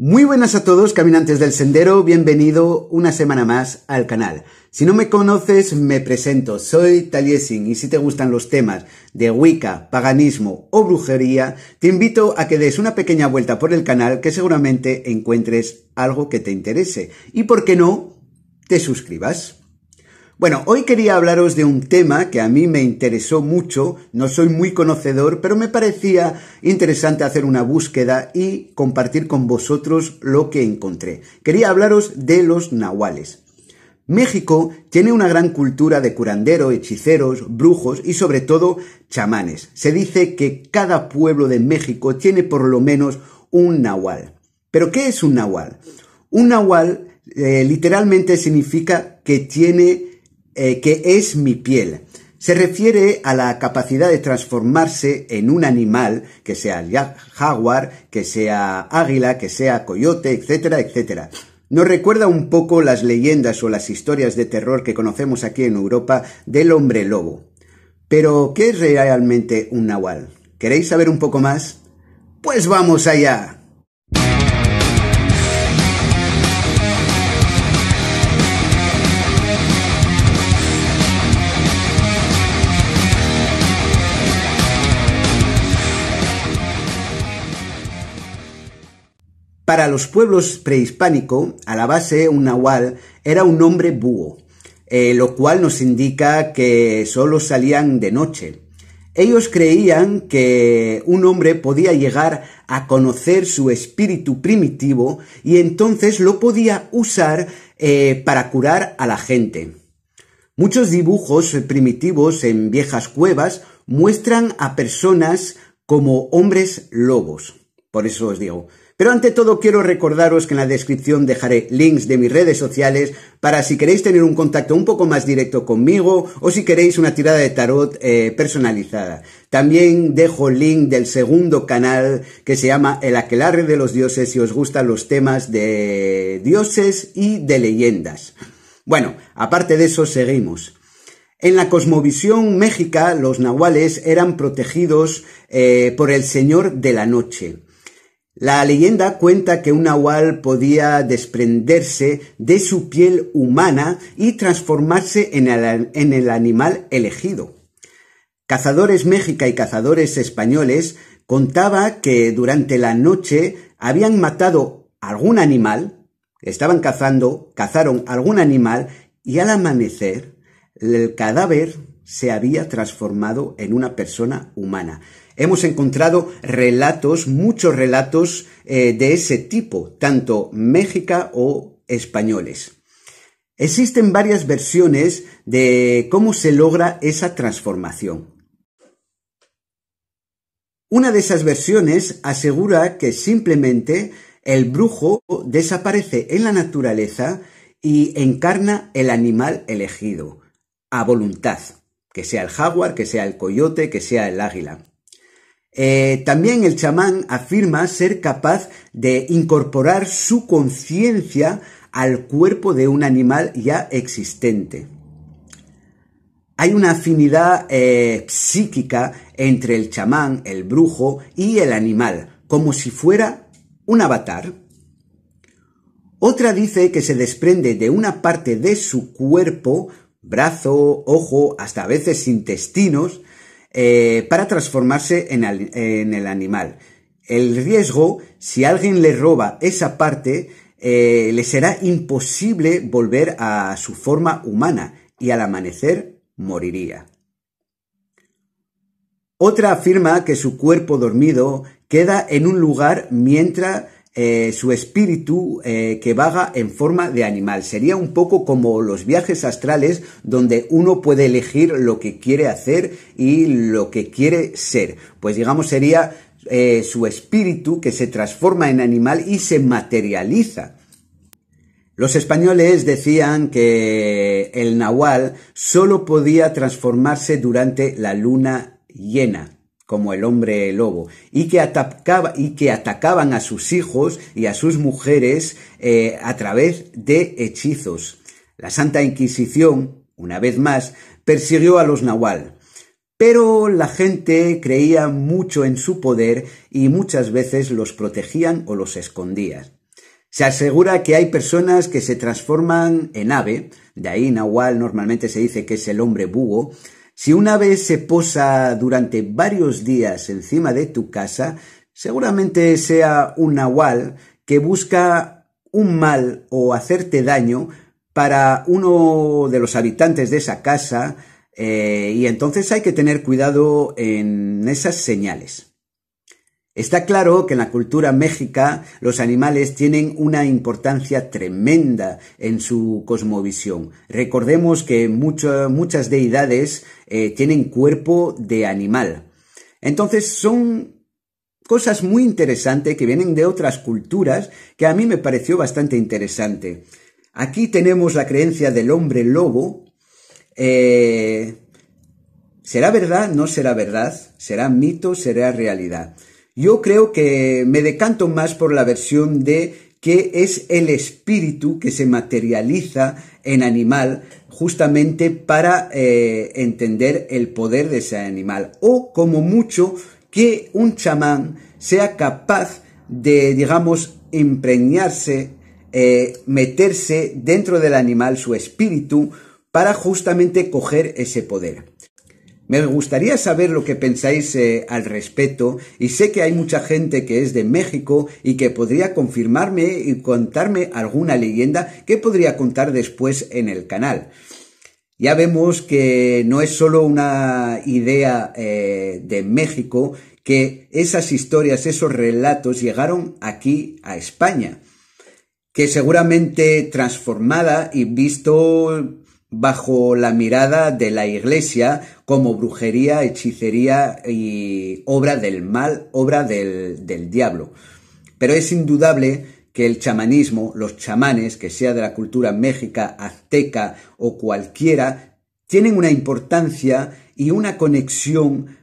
Muy buenas a todos, caminantes del sendero, bienvenido una semana más al canal. Si no me conoces, me presento, soy Taliesin y si te gustan los temas de Wicca, paganismo o brujería, te invito a que des una pequeña vuelta por el canal que seguramente encuentres algo que te interese y, por qué no, te suscribas. Bueno, hoy quería hablaros de un tema que a mí me interesó mucho, no soy muy conocedor, pero me parecía interesante hacer una búsqueda y compartir con vosotros lo que encontré. Quería hablaros de los nahuales. México tiene una gran cultura de curandero, hechiceros, brujos y sobre todo chamanes. Se dice que cada pueblo de México tiene por lo menos un nahual. ¿Pero qué es un nahual? Un nahual literalmente significa que es mi piel. Se refiere a la capacidad de transformarse en un animal, que sea jaguar, que sea águila, que sea coyote, etcétera, etcétera. Nos recuerda un poco las leyendas o las historias de terror que conocemos aquí en Europa del hombre lobo. Pero, ¿qué es realmente un nahual? ¿Queréis saber un poco más? ¡Pues vamos allá! Para los pueblos prehispánicos, a la base un nahual era un hombre búho, lo cual nos indica que solo salían de noche. Ellos creían que un hombre podía llegar a conocer su espíritu primitivo y entonces lo podía usar para curar a la gente. Muchos dibujos primitivos en viejas cuevas muestran a personas como hombres lobos, por eso os digo. Pero ante todo quiero recordaros que en la descripción dejaré links de mis redes sociales para si queréis tener un contacto un poco más directo conmigo o si queréis una tirada de tarot personalizada. También dejo el link del segundo canal que se llama El Aquelarre de los Dioses si os gustan los temas de dioses y de leyendas. Bueno, aparte de eso seguimos. En la cosmovisión méxica los nahuales eran protegidos por el Señor de la Noche. La leyenda cuenta que un nahual podía desprenderse de su piel humana y transformarse en el animal elegido. Cazadores mexica y cazadores españoles contaba que durante la noche habían matado algún animal, cazaron algún animal y al amanecer el cadáver se había transformado en una persona humana. Hemos encontrado muchos relatos de ese tipo, tanto mexica o españoles. Existen varias versiones de cómo se logra esa transformación. Una de esas versiones asegura que simplemente el brujo desaparece en la naturaleza y encarna el animal elegido, a voluntad, que sea el jaguar, que sea el coyote, que sea el águila. También el chamán afirma ser capaz de incorporar su conciencia al cuerpo de un animal ya existente. Hay una afinidad psíquica entre el chamán, el brujo y el animal, como si fuera un avatar. Otra dice que se desprende de una parte de su cuerpo, brazo, ojo, hasta a veces intestinos, para transformarse en el animal. El riesgo, si alguien le roba esa parte, le será imposible volver a su forma humana y al amanecer moriría. Otra afirma que su cuerpo dormido queda en un lugar mientras su espíritu que vaga en forma de animal. Sería un poco como los viajes astrales donde uno puede elegir lo que quiere hacer y lo que quiere ser. Pues digamos sería su espíritu que se transforma en animal y se materializa. Los españoles decían que el nahual solo podía transformarse durante la luna llena, como el hombre lobo, y que atacaban a sus hijos y a sus mujeres a través de hechizos. La Santa Inquisición, una vez más, persiguió a los nahual, pero la gente creía mucho en su poder y muchas veces los protegían o los escondían. Se asegura que hay personas que se transforman en ave, de ahí nahual normalmente se dice que es el hombre búho. Si un ave se posa durante varios días encima de tu casa, seguramente sea un nahual que busca un mal o hacerte daño para uno de los habitantes de esa casa, y entonces hay que tener cuidado en esas señales. Está claro que en la cultura mexica los animales tienen una importancia tremenda en su cosmovisión. Recordemos que muchas deidades tienen cuerpo de animal. Entonces son cosas muy interesantes que vienen de otras culturas que a mí me pareció bastante interesante. Aquí tenemos la creencia del hombre lobo. ¿Será verdad? ¿No será verdad? ¿Será mito? ¿Será realidad? Yo creo que me decanto más por la versión de que es el espíritu que se materializa en animal justamente para entender el poder de ese animal. O como mucho que un chamán sea capaz de, digamos, impregnarse, meterse dentro del animal, su espíritu, para justamente coger ese poder. Me gustaría saber lo que pensáis al respecto, y sé que hay mucha gente que es de México y que podría confirmarme y contarme alguna leyenda que podría contar después en el canal. Ya vemos que no es solo una idea de México, que esas historias, esos relatos llegaron aquí a España, que seguramente transformada y visto bajo la mirada de la Iglesia como brujería, hechicería y obra del mal, obra del diablo. Pero es indudable que el chamanismo, los chamanes, que sea de la cultura méxica, azteca o cualquiera, tienen una importancia y una conexión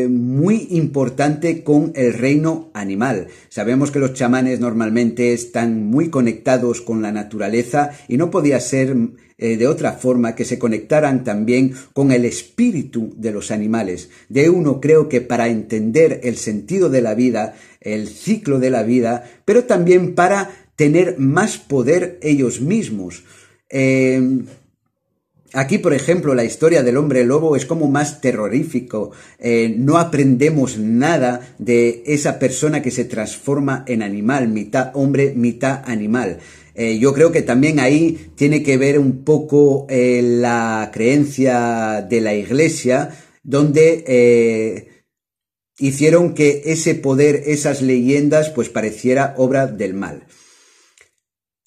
muy importante con el reino animal. Sabemos que los chamanes normalmente están muy conectados con la naturaleza y no podía ser de otra forma que se conectaran también con el espíritu de los animales. De uno creo que para entender el sentido de la vida, el ciclo de la vida, pero también para tener más poder ellos mismos. Aquí, por ejemplo, la historia del hombre lobo es como más terrorífico. No aprendemos nada de esa persona que se transforma en animal, mitad hombre, mitad animal. Yo creo que también ahí tiene que ver un poco la creencia de la Iglesia, donde hicieron que ese poder, esas leyendas, pues pareciera obra del mal.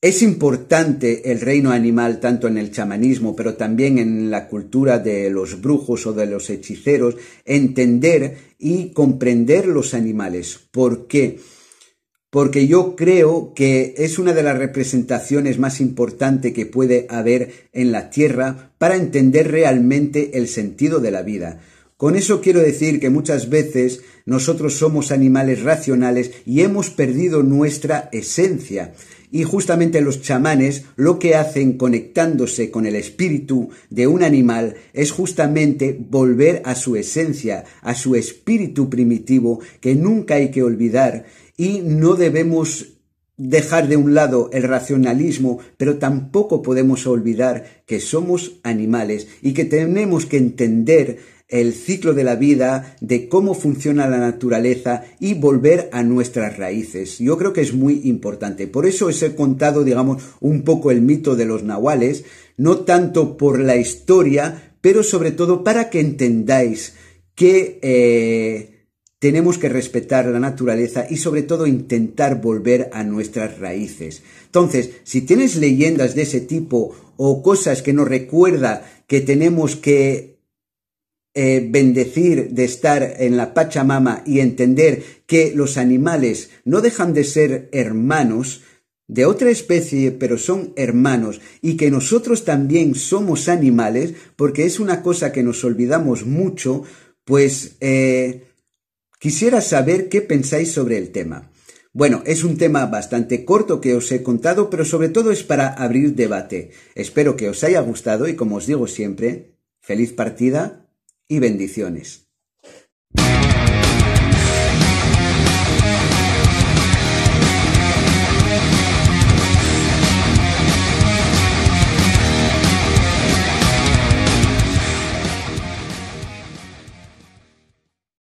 Es importante el reino animal tanto en el chamanismo, pero también en la cultura de los brujos o de los hechiceros, entender y comprender los animales. ¿Por qué? Porque yo creo que es una de las representaciones más importantes que puede haber en la tierra para entender realmente el sentido de la vida. Con eso quiero decir que muchas veces nosotros somos animales racionales y hemos perdido nuestra esencia. Y justamente los chamanes lo que hacen conectándose con el espíritu de un animal es justamente volver a su esencia, a su espíritu primitivo, que nunca hay que olvidar, y no debemos dejar de un lado el racionalismo, pero tampoco podemos olvidar que somos animales y que tenemos que entender el ciclo de la vida, de cómo funciona la naturaleza y volver a nuestras raíces. Yo creo que es muy importante. Por eso os he contado, digamos, un poco el mito de los nahuales, no tanto por la historia, pero sobre todo para que entendáis que tenemos que respetar la naturaleza y sobre todo intentar volver a nuestras raíces. Entonces, si tienes leyendas de ese tipo o cosas que nos recuerda que tenemos que bendecir de estar en la Pachamama y entender que los animales no dejan de ser hermanos de otra especie, pero son hermanos, y que nosotros también somos animales, porque es una cosa que nos olvidamos mucho, pues quisiera saber qué pensáis sobre el tema. Bueno, es un tema bastante corto que os he contado, pero sobre todo es para abrir debate. Espero que os haya gustado y, como os digo siempre, feliz partida y bendiciones.